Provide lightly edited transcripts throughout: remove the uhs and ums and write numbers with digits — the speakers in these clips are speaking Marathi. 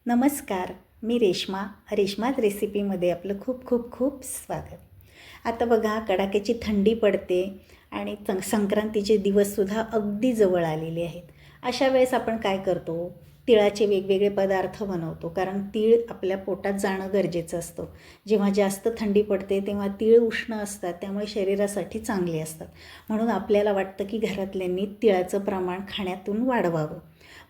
नमस्कार, मी रेश्माच रेसिपीमध्ये आपलं खूप खूप खूप स्वागत. आता बघा कडाक्याची थंडी पडते आणि संक्रांतीचे दिवससुद्धा अगदी जवळ आलेले आहेत. अशा वेळेस आपण काय करतो, तिळाचे वेगवेगळे पदार्थ बनवतो, कारण तीळ आपल्या पोटात जाणं गरजेचं असतं. जेव्हा जास्त थंडी पडते तेव्हा तीळ उष्ण असतात, त्यामुळे शरीरासाठी चांगले असतात. म्हणून आपल्याला वाटतं की घरातल्यांनी तिळाचं प्रमाण खाण्यातून वाढवावं,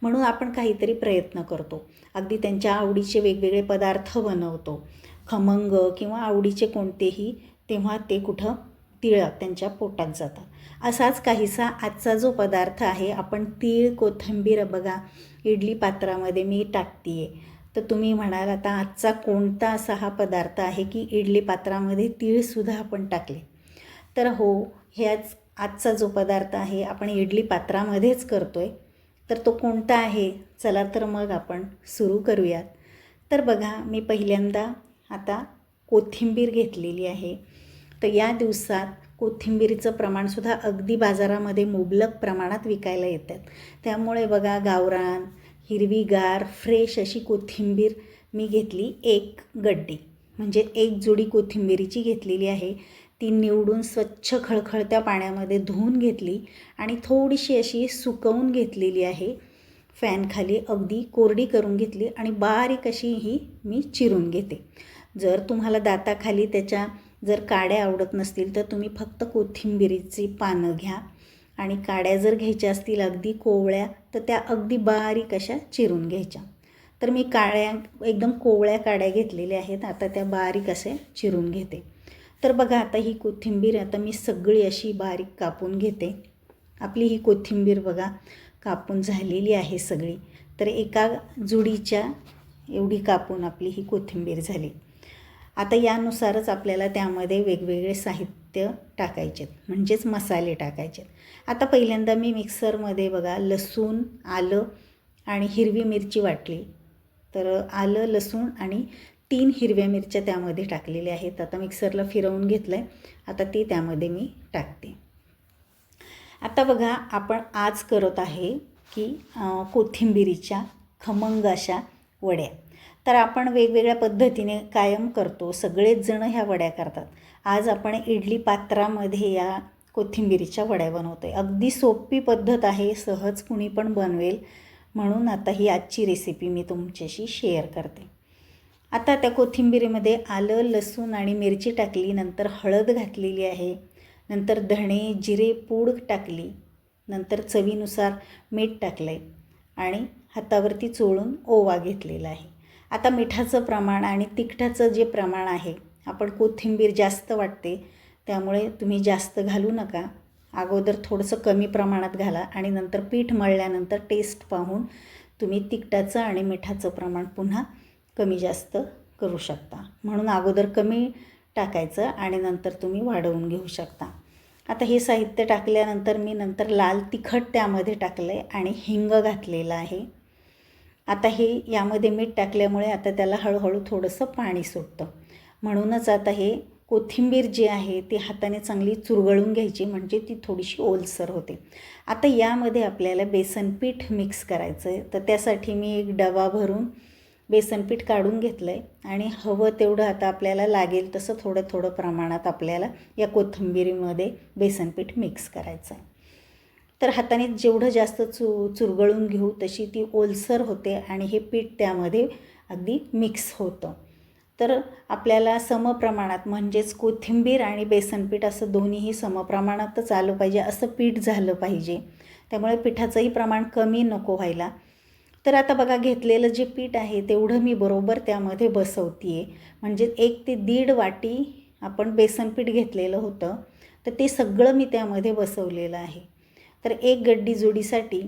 म्हणून आपण काहीतरी प्रयत्न करतो. अगदी त्यांच्या आवडीचे वेगवेगळे पदार्थ बनवतो, खमंग किंवा आवडीचे कोणतेही, तेव्हा ते कुठं तीळ त्यांच्या पोटात जातं. असाच काहीसा आजचा जो पदार्थ आहे, आपण तीळ कोथिंबीर बघा इडली पात्रामध्ये मी टाकते आहे. तर तुम्ही म्हणाल आता आजचा कोणता असा हा पदार्थ आहे की इडली पात्रामध्ये तीळसुद्धा आपण टाकले. तर हो, ह्याच आजचा जो पदार्थ आहे आपण इडली पात्रामध्येच करतो आहे. तर तो कोणता आहे, चला तर मग आपण सुरू करूयात. तर बघा मी पहिल्यांदा आता कोथिंबीर घेतलेली आहे. तर या दिवसात कोथिंबीरीचं प्रमाणसुद्धा अगदी बाजारामध्ये मुबलक प्रमाणात विकायला येतात. त्यामुळे बघा गावरान हिरवीगार फ्रेश अशी कोथिंबीर मी घेतली, एक गड्डी म्हणजे एक जुडी कोथिंबीरीची घेतलेली आहे. ती निवडून स्वच्छ खळखळत्या पाण्यामध्ये धुवून घेतली आणि थोडीशी अशी सुकवून घेतलेली आहे. फॅनखाली अगदी कोरडी करून घेतली आणि बारीक अशी ही मी चिरून घेते. जर तुम्हाला दाताखाली त्याच्या जर काड्या आवडत नसतील तर तुम्ही फक्त कोथिंबीरीची पानं घ्या आणि काड्या जर घ्यायच्या असतील अगदी कोवळ्या तर त्या अगदी बारीक अशा चिरून घ्यायच्या. तर मी एकदम कोवळ्या काड्या घेतलेल्या आहेत, आता त्या बारीक असे चिरून घेते. तर बघा आता ही कोथिंबीर आता मी सगळी अशी बारीक कापून घेते. आपली ही कोथिंबीर बघा कापून झालेली आहे सगळी. तर एका जुडीच्या एवढी कापून आपली ही कोथिंबीर झाली. आता यानुसारच आपल्याला त्यामध्ये वेगवेगळे साहित्य टाकायचे, म्हणजेच मसाले टाकायचे. आता पहिल्यांदा मी मिक्सरमध्ये बघा लसूण, आलं आणि हिरवी मिरची वाटली. तर आलं, लसूण आणि 3 हिरव्या मिरच्या त्यामध्ये टाकलेल्या आहेत. आता मिक्सरला फिरवून घेतलं आहे, आता ते त्यामध्ये मी टाकते. आता बघा आपण आज करत आहे की कोथिंबीरीच्या खमंग अशा वड्या. तर आपण वेगवेगळ्या पद्धतीने कायम करतो, सगळेच जण ह्या वड्या करतात. आज आपण इडली पात्रामध्ये या कोथिंबीरीच्या वड्या बनवतो आहे. अगदी सोपी पद्धत आहे, सहज कुणी पण बनवेल, म्हणून आता ही आजची रेसिपी मी तुमच्याशी शेअर करते. आता त्या कोथिंबीरीमध्ये आलं, लसूण आणि मिरची टाकली, नंतर हळद घातलेली आहे, नंतर धणे जिरे पूड टाकली, नंतर चवीनुसार मीठ टाकलं आहे आणि हातावरती चोळून ओवा घेतलेला आहे. आता मिठाचं प्रमाण आणि तिखटाचं जे प्रमाण आहे, आपण कोथिंबीर जास्त वाटते त्यामुळे तुम्ही जास्त घालू नका. अगोदर थोडंसं कमी प्रमाणात घाला आणि नंतर पीठ मळल्यानंतर टेस्ट पाहून तुम्ही तिखटाचं आणि मिठाचं प्रमाण पुन्हा कमी जास्त करू शकता. म्हणून अगोदर कमी टाकायचं आणि नंतर तुम्ही वाढवून घेऊ शकता. आता हे साहित्य टाकल्यानंतर मी नंतर लाल तिखट त्यामध्ये टाकलं आहे आणि हिंग घातलेलं आहे. आता हे यामध्ये मीठ टाकल्यामुळे आता त्याला हळूहळू थोडंसं पाणी सुटतं, म्हणूनच आता हे कोथिंबीर जी आहे ती हाताने चांगली चुरगळून घ्यायची, म्हणजे ती थोडीशी ओलसर होते. आता यामध्ये आपल्याला बेसनपीठ मिक्स करायचं आहे. तर त्यासाठी मी एक डबा भरून बेसनपीठ काढून घेतलं आहे आणि हवं तेवढं आता आपल्याला लागेल तसं थोडं थोडं प्रमाणात आपल्याला या कोथिंबीरीमध्ये बेसनपीठ मिक्स करायचं आहे. तर हाताने जेवढं जास्त चुरगळून घेऊ तशी ती ओलसर होते आणि हे पीठ त्यामध्ये अगदी मिक्स होतं. तर आपल्याला समप्रमाणात, म्हणजेच कोथिंबीर आणि बेसनपीठ असं दोन्हीही समप्रमाणातच आलं पाहिजे, असं पीठ झालं पाहिजे. त्यामुळे पिठाचंही प्रमाण कमी नको व्हायला. तर आता बघा घेतलेलं जे पीठ आहे तेवढं मी बरोबर त्यामध्ये बसवते आहे, म्हणजे 1 ते 1.5 वाटी आपण बेसनपीठ घेतलेलं होतं, तर ते सगळं मी त्यामध्ये बसवलेलं आहे. तर एक गड्डी जोडीसाठी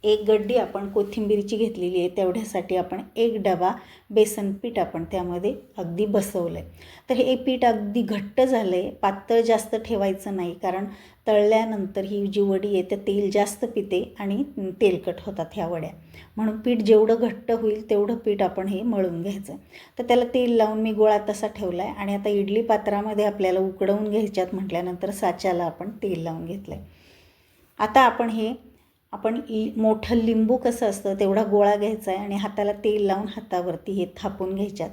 1 गड्डी आपण कोथिंबीरची घेतलेली आहे, तेवढ्यासाठी आपण 1 डबा बेसनपीठ आपण त्यामध्ये अगदी बसवलं आहे. तर हे पीठ अगदी घट्ट झालं आहे, पातळ जास्त ठेवायचं नाही, कारण तळल्यानंतर ही जी वडी आहे ते तेल जास्त पिते आणि तेलकट होतात ह्या वड्या. म्हणून पीठ जेवढं घट्ट होईल तेवढं पीठ आपण हे मळून घ्यायचं. तर त्याला तेल लावून मी गोळा तसा ठेवला आहे आणि आता इडली पात्रामध्ये आपल्याला उकडवून घ्यायच्यात म्हटल्यानंतर साच्याला आपण तेल लावून घेतलं आहे. आता आपण हे आपण मोठं लिंबू कसं असतं तेवढा गोळा घ्यायचा आहे आणि हाताला तेल लावून हातावरती हे थापून घ्यायच्यात.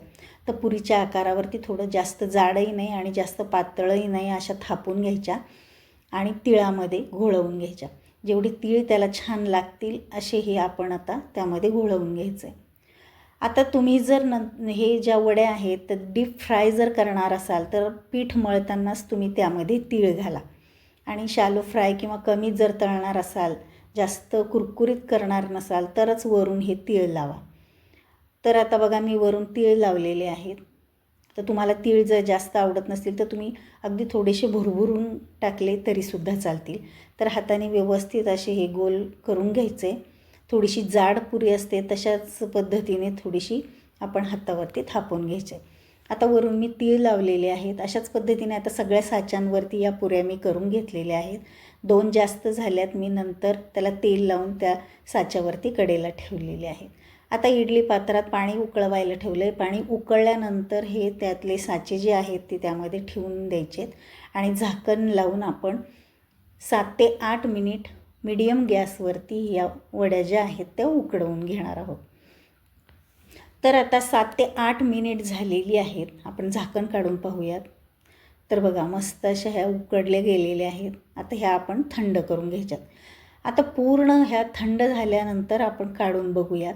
तर पुरीच्या आकारावरती थोडं जास्त जाडही नाही आणि जास्त पातळही नाही अशा थापून घ्यायच्या आणि तिळामध्ये घोळवून घ्यायच्या. जेवढे तीळ त्याला छान लागतील असे हे आपण आता त्यामध्ये घोळवून घ्यायचं आहे. आता तुम्ही जर हे ज्या वड्या आहेत तर डीप फ्राय जर करणार असाल तर पीठ मळतानाच तुम्ही त्यामध्ये तीळ घाला. आणि शॅलो फ्राय किंवा कमी जर तळणार असाल, जास्त कुरकुरीत करणार नसाल तरच वरून हे तीळ लावा. तर आता बघा मी वरून तीळ लावलेले आहेत. तर तुम्हाला तीळ जर जास्त आवडत नसतील तर तुम्ही अगदी थोडेसे भुरभुरून टाकले तरीसुद्धा चालतील. तर हाताने व्यवस्थित असे हे गोल करून घ्यायचे. थोडीशी जाड पुरी असते तशाच पद्धतीने थोडीशी आपण हातावरती थापून घ्यायचे. आता वरून मी तीळ लावलेले आहेत. अशाच पद्धतीने आता सगळ्या साच्यांवरती या पुऱ्या मी करून घेतलेल्या आहेत. 2 जास्त झाल्यात, मी नंतर त्याला तेल लावून त्या साच्यावरती कडेला ठेवलेले आहेत. आता इडली पात्रात पाणी उकळवायला ठेवलं आहे. पाणी उकळल्यानंतर हे त्यातले साचे जे आहेत ते त्यामध्ये ठेवून द्यायचे आणि झाकण लावून आपण 7 ते 8 मिनिट मीडियम गॅसवरती या वड्या ज्या आहेत त्या उकडवून घेणार आहोत. तर आता 7 ते 8 मिनिट झालेली आहेत. आपण झाकण काढून पाहूयात. तर बघा मस्त अशा ह्या उकडल्या गेलेल्या आहेत. आता ह्या आपण थंड करून घ्यायच्यात. आता पूर्ण ह्या थंड झाल्यानंतर आपण काढून बघूयात.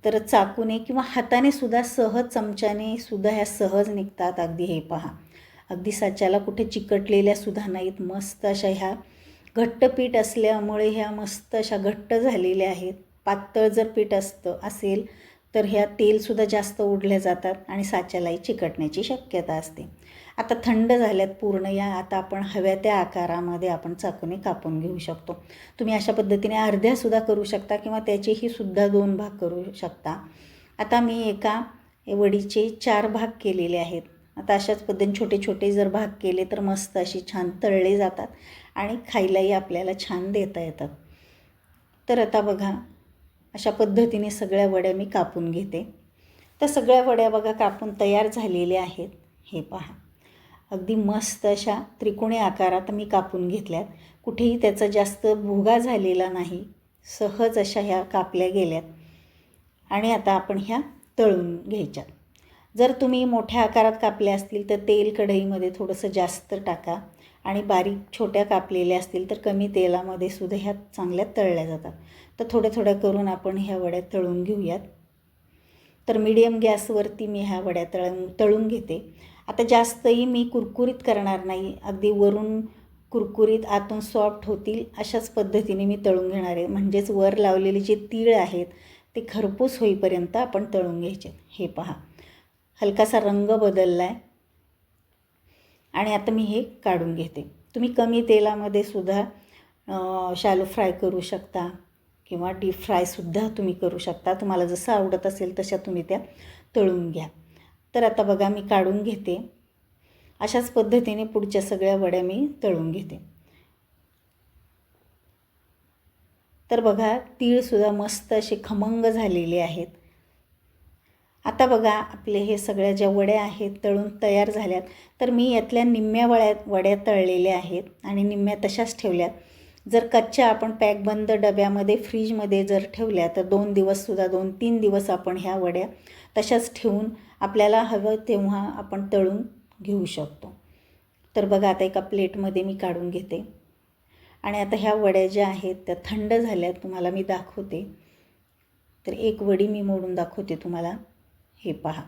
तर चाकूने किंवा हाताने सुद्धा सहज, चमच्याने सुद्धा ह्या सहज निघतात. अगदी हे पहा, अगदी साच्याला कुठे चिकटलेल्या सुद्धा नाहीत. मस्त अशा ह्या घट्ट पीठ असल्यामुळे ह्या मस्त अशा घट्ट झालेल्या आहेत. पातळ जर पीठ असेल तर ह्या तेलसुद्धा जास्त ओढल्या जातात आणि साच्यालाही चिकटण्याची शक्यता असते. आता थंड झाल्यात पूर्ण या. आता आपण हव्या त्या आकारामध्ये आपण चाकूने कापून घेऊ शकतो. तुम्ही अशा पद्धतीने अर्ध्यासुद्धा करू शकता किंवा त्याचेही सुद्धा 2 भाग करू शकता. आता मी एका वडीचे 4 भाग केलेले आहेत. आता अशाच पद्धतीने छोटे छोटे जर भाग केले तर मस्त अशी छान तळले जातात आणि खायलाही आपल्याला छान देता येतात. तर आता बघा अशा पद्धतीने सगळ्या वड्या मी कापून घेते. तर सगळ्या वड्या बघा कापून तयार झालेल्या आहेत. हे पहा, अगदी मस्त अशा त्रिकोणी आकारात मी कापून घेतल्यात. कुठेही त्याचा जास्त भुगा झालेला नाही. सहज अशा ह्या कापल्या गेल्यात आणि आता आपण ह्या तळून घ्यायच्या. जर तुम्ही मोठ्या आकारात कापल्या असतील तर तेल कढईमध्ये थोडंसं जास्त टाका आणि बारीक छोट्या कापलेल्या असतील तर कमी तेलामध्ये सुद्धा ह्या चांगल्या तळल्या जातात. तर थोड्या थोड्या करून आपण ह्या वड्या तळून घेऊयात. तर मीडियम गॅसवरती मी ह्या वड्या तळून घेते. आता जास्तही मी कुरकुरीत करणार नाही. अगदी वरून कुरकुरीत आतून सॉफ्ट होतील अशाच पद्धतीने मी तळून घेणार आहे. म्हणजेच वर लावलेले जे तीळ आहेत ते खरपूस होईपर्यंत आपण तळून घ्यायचे. हे पहा, हलकासा रंग बदलला आहे आणि आता मी हे काढून घेते. तुम्ही कमी तेलामध्ये सुद्धा शॅलो फ्राय करू शकता किंवा डीप फ्रायसुद्धा तुम्ही करू शकता. तुम्हाला जसं आवडत असेल तशा तुम्ही त्या तळून घ्या. तर आता बघा मी काढून घेते. अशाच पद्धतीने पुढच्या सगळ्या वड्या मी तळून घेते. तर बघा तीळसुद्धा मस्त असे खमंग झालेले आहेत. आता बघा आपले हे सगळ्या ज्या वड्या आहेत तळून तयार झाल्यात. तर मी यातल्या निम्म्या वड्या तळलेल्या आहेत आणि निम्म्या तशाच ठेवल्यात. जर कच्च्या आपण पॅकबंद डब्यामध्ये फ्रीजमध्ये जर ठेवल्या तर 2 दिवससुद्धा 2-3 दिवस आपण ह्या वड्या तशाच ठेवून आपल्याला हवं तेव्हा आपण तळून घेऊ शकतो. तर बघा आता एका प्लेटमध्ये मी काढून घेते आणि आता ह्या वड्या ज्या आहेत त्या थंड झाल्यात तुम्हाला मी दाखवते. तर एक वडी मी मोडून दाखवते तुम्हाला. हे पहा,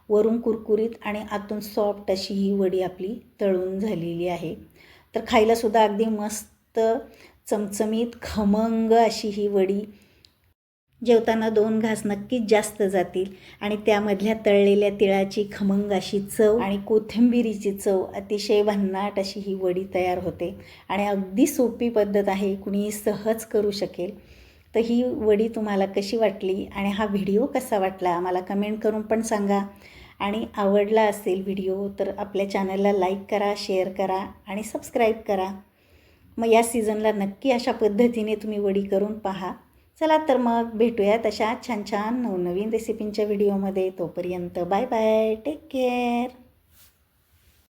वरून कुरकुरीत आणि आतून सॉफ्ट अशी ही वडी आपली तळून झालेली आहे. तर खायलासुद्धा अगदी मस्त चमचमीत खमंग अशी ही वडी. जेवताना 2 घास नक्कीच जास्त जातील आणि त्यामधल्या तळलेल्या तिळाची खमंग अशी चव आणि कोथिंबिरीची चव, अतिशय भन्नाट अशी ही वडी तयार होते आणि अगदी सोपी पद्धत आहे. कुणीही सहज करू शकेल. तर ही वडी तुम्हाला कशी वाटली आणि हा व्हिडिओ कसा वाटला आम्हाला कमेंट करून पण सांगा. आणि आवडला असेल व्हिडिओ तर आपल्या चॅनलला लाईक करा, शेअर करा आणि सबस्क्राईब करा. मग या सीझनला नक्की अशा पद्धतीने तुम्ही वडी करून पहा. चला तर मग भेटूयात अशा छान छान नवनवीन रेसिपींच्या व्हिडिओमध्ये. तोपर्यंत बाय बाय, टेक केअर.